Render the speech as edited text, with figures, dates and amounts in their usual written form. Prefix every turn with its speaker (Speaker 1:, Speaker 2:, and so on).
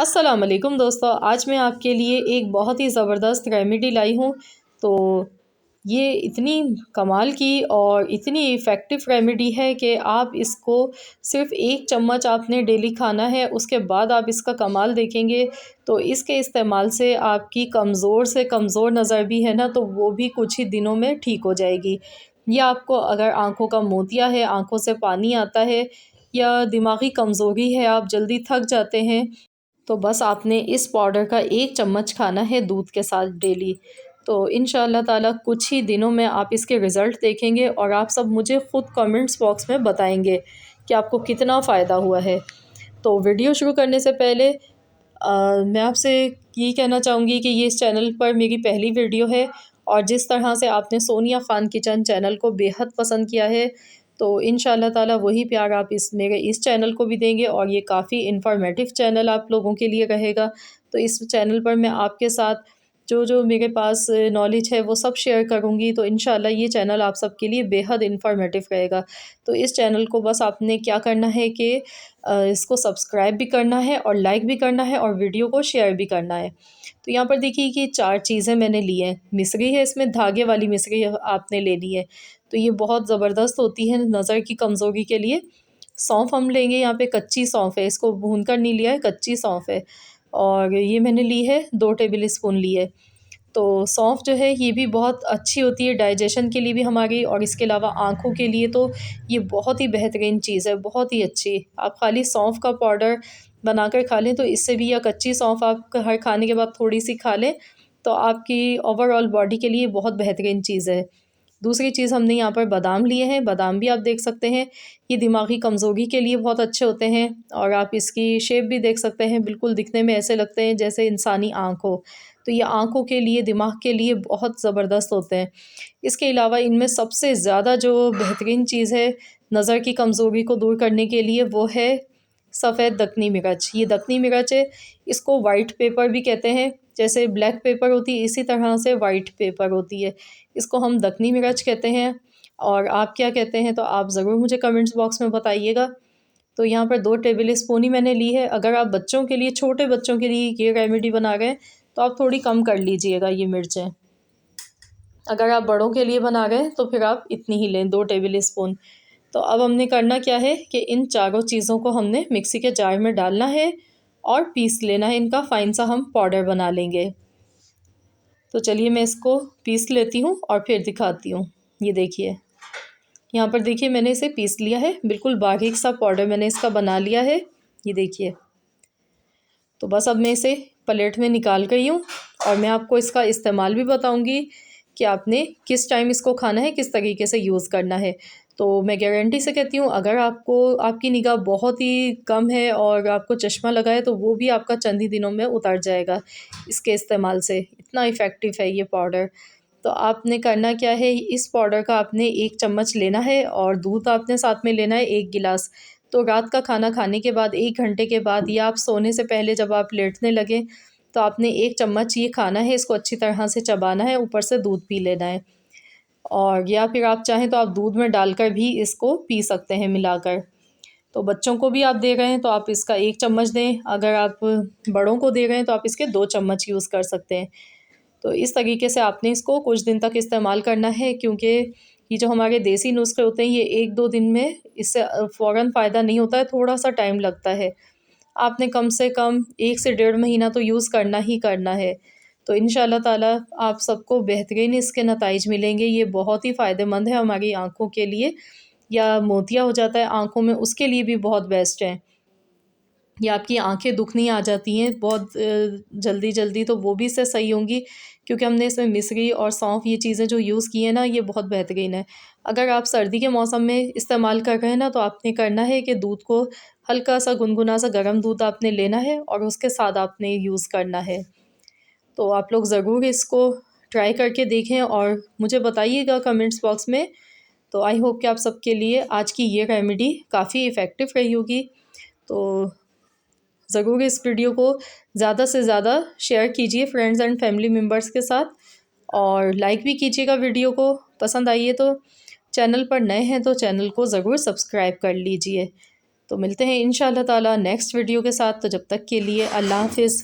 Speaker 1: अस्सलाम वालेकुम दोस्तों, आज मैं आपके लिए एक बहुत ही ज़बरदस्त रेमेडी लाई हूँ। तो ये इतनी कमाल की और इतनी इफ़ेक्टिव रेमेडी है कि आप इसको सिर्फ़ 1 चम्मच आपने डेली खाना है, उसके बाद आप इसका कमाल देखेंगे। तो इसके इस्तेमाल से आपकी कमज़ोर से कमज़ोर नज़र भी है ना, तो वो भी कुछ ही दिनों में ठीक हो जाएगी। ये आपको अगर आँखों का मोतिया है, आँखों से पानी आता है या दिमागी कमज़ोरी है, आप जल्दी थक जाते हैं, तो बस आपने इस पाउडर का 1 चम्मच खाना है दूध के साथ डेली। तो इंशाअल्लाह ताला कुछ ही दिनों में आप इसके रिज़ल्ट देखेंगे और आप सब मुझे ख़ुद कमेंट्स बॉक्स में बताएँगे कि आपको कितना फ़ायदा हुआ है। तो वीडियो शुरू करने से पहले मैं आपसे ये कहना चाहूँगी कि ये इस चैनल पर मेरी पहली वीडियो है और जिस तरह से आपने सोनिया ख़ान किचन चैनल को बेहद पसंद किया है, तो इंशाअल्लाह ताला वही प्यार आप मेरे इस चैनल को भी देंगे और ये काफ़ी इन्फॉर्मेटिव चैनल आप लोगों के लिए रहेगा। तो इस चैनल पर मैं आपके साथ जो मेरे पास नॉलेज है वो सब शेयर करूँगी, तो इंशाअल्लाह ये चैनल आप सबके लिए बेहद इन्फॉर्मेटिव रहेगा। तो इस चैनल को बस आपने क्या करना है कि इसको सब्सक्राइब भी करना है और लाइक भी करना है और वीडियो को शेयर भी करना है। तो यहाँ पर देखिए कि 4 चीज़ें मैंने ली हैं। मिश्री है, इसमें धागे वाली मिश्री आपने लेनी है। तो ये बहुत ज़बरदस्त होती है नज़र की कमज़ोरी के लिए। सौंफ हम लेंगे, यहाँ पे कच्ची सौंफ है, इसको भून कर नहीं लिया है, कच्ची सौंफ है और ये मैंने ली है 2 टेबल स्पून ली है। तो सौंफ जो है ये भी बहुत अच्छी होती है डाइजेशन के लिए भी हमारी, और इसके अलावा आँखों के लिए तो ये बहुत ही बेहतरीन चीज़ है, बहुत ही अच्छी। आप खाली सौंफ का पाउडर बनाकर खा लें तो इससे भी, या कच्ची सौंफ आप हर खाने के बाद थोड़ी-सी खा लें, तो आपकी ओवरऑल बॉडी के लिए बहुत बेहतरीन चीज़ है। दूसरी चीज़ हमने यहाँ पर बादाम लिए हैं, बादाम भी आप देख सकते हैं, ये दिमागी कमज़ोरी के लिए बहुत अच्छे होते हैं और आप इसकी शेप भी देख सकते हैं, बिल्कुल दिखने में ऐसे लगते हैं जैसे इंसानी आँख हो। तो ये आँखों के लिए, दिमाग के लिए बहुत ज़बरदस्त होते हैं। इसके अलावा इनमें सबसे ज़्यादा जो बेहतरीन चीज़ है नज़र की कमज़ोरी को दूर करने के लिए, वो है सफ़ेद दक्कनी मिर्च। ये दक्कनी मिर्च है, इसको वाइट पेपर भी कहते हैं। जैसे ब्लैक पेपर होती है, इसी तरह से वाइट पेपर होती है। इसको हम दक्कनी मिर्च कहते हैं और आप क्या कहते हैं, तो आप ज़रूर मुझे कमेंट्स बॉक्स में बताइएगा। तो यहाँ पर 2 टेबल स्पून ही मैंने ली है। अगर आप बच्चों के लिए, छोटे बच्चों के लिए ये रेमेडी बना रहे हैं, तो आप थोड़ी कम कर लीजिएगा ये मिर्चें। अगर आप बड़ों के लिए बना रहे हैं, तो फिर आप इतनी ही लें, 2 टेबल स्पून। तो अब हमने करना क्या है कि इन चारों चीज़ों को हमने मिक्सी के जार में डालना है और पीस लेना है। इनका फ़ाइन सा हम पाउडर बना लेंगे। तो चलिए मैं इसको पीस लेती हूँ और फिर दिखाती हूँ। ये देखिए, यहाँ पर देखिए मैंने इसे पीस लिया है, बिल्कुल बारीक सा पाउडर मैंने इसका बना लिया है। ये देखिए, तो बस अब मैं इसे प्लेट में निकाल गई हूँ और मैं आपको इसका इस्तेमाल भी बताऊँगी कि आपने किस टाइम इसको खाना है, किस तरीके से यूज़ करना है। तो मैं गारंटी से कहती हूँ, अगर आपको, आपकी निगाह बहुत ही कम है और आपको चश्मा लगा है, तो वो भी आपका चंद ही दिनों में उतर जाएगा इसके इस्तेमाल से। इतना इफ़ेक्टिव है ये पाउडर। तो आपने करना क्या है, इस पाउडर का आपने 1 चम्मच लेना है और दूध आपने साथ में लेना है 1 गिलास। तो रात का खाना खाने के बाद 1 घंटे के बाद या आप सोने से पहले जब आप लेटने लगें, तो आपने 1 चम्मच ये खाना है, इसको अच्छी तरह से चबाना है, ऊपर से दूध पी लेना है। और या फिर आप चाहें तो आप दूध में डालकर भी इसको पी सकते हैं मिलाकर। तो बच्चों को भी आप दे रहे हैं तो आप इसका 1 चम्मच दें, अगर आप बड़ों को दे रहे हैं तो आप इसके 2 चम्मच यूज़ कर सकते हैं। तो इस तरीके से आपने इसको कुछ दिन तक इस्तेमाल करना है, क्योंकि ये जो हमारे देसी नुस्खे होते हैं, ये 1-2 दिन में इससे फ़ौरन फ़ायदा नहीं होता है, थोड़ा-सा टाइम लगता है। आपने कम से कम 1 से डेढ़ महीना तो यूज़ करना ही करना है। तो इंशाअल्लाह ताला आप सबको बेहतरीन इसके नताइज मिलेंगे। ये बहुत ही फ़ायदेमंद है हमारी आँखों के लिए, या मोतिया हो जाता है आँखों में, उसके लिए भी बहुत बेस्ट है। या आपकी आँखें दुखनी आ जाती हैं बहुत जल्दी-जल्दी, तो वो भी इससे सही होंगी, क्योंकि हमने इसमें मिश्री और सौंफ, ये चीज़ें जो यूज़ की हैं ना, ये बहुत बेहतरीन है। अगर आप सर्दी के मौसम में इस्तेमाल कर रहे हैं ना, तो आपने करना है कि दूध को हल्का-सा गुनगुना सा गर्म दूध आपने लेना है और उसके साथ आपने यूज़ करना है। तो आप लोग ज़रूर इसको ट्राई करके देखें और मुझे बताइएगा कमेंट्स बॉक्स में। तो आई होप कि आप सबके लिए आज की ये रेमेडी काफ़ी इफ़ेक्टिव रही होगी। तो ज़रूर इस वीडियो को ज़्यादा से ज़्यादा शेयर कीजिए फ्रेंड्स एंड फैमिली मेम्बर्स के साथ, और लाइक भी कीजिएगा वीडियो को। पसंद आई है तो, चैनल पर नए हैं तो चैनल को ज़रूर सब्सक्राइब कर लीजिए। तो मिलते हैं इंशाअल्लाह ताला नेक्स्ट वीडियो के साथ। तो जब तक के लिए अल्लाह हाफ़िज़।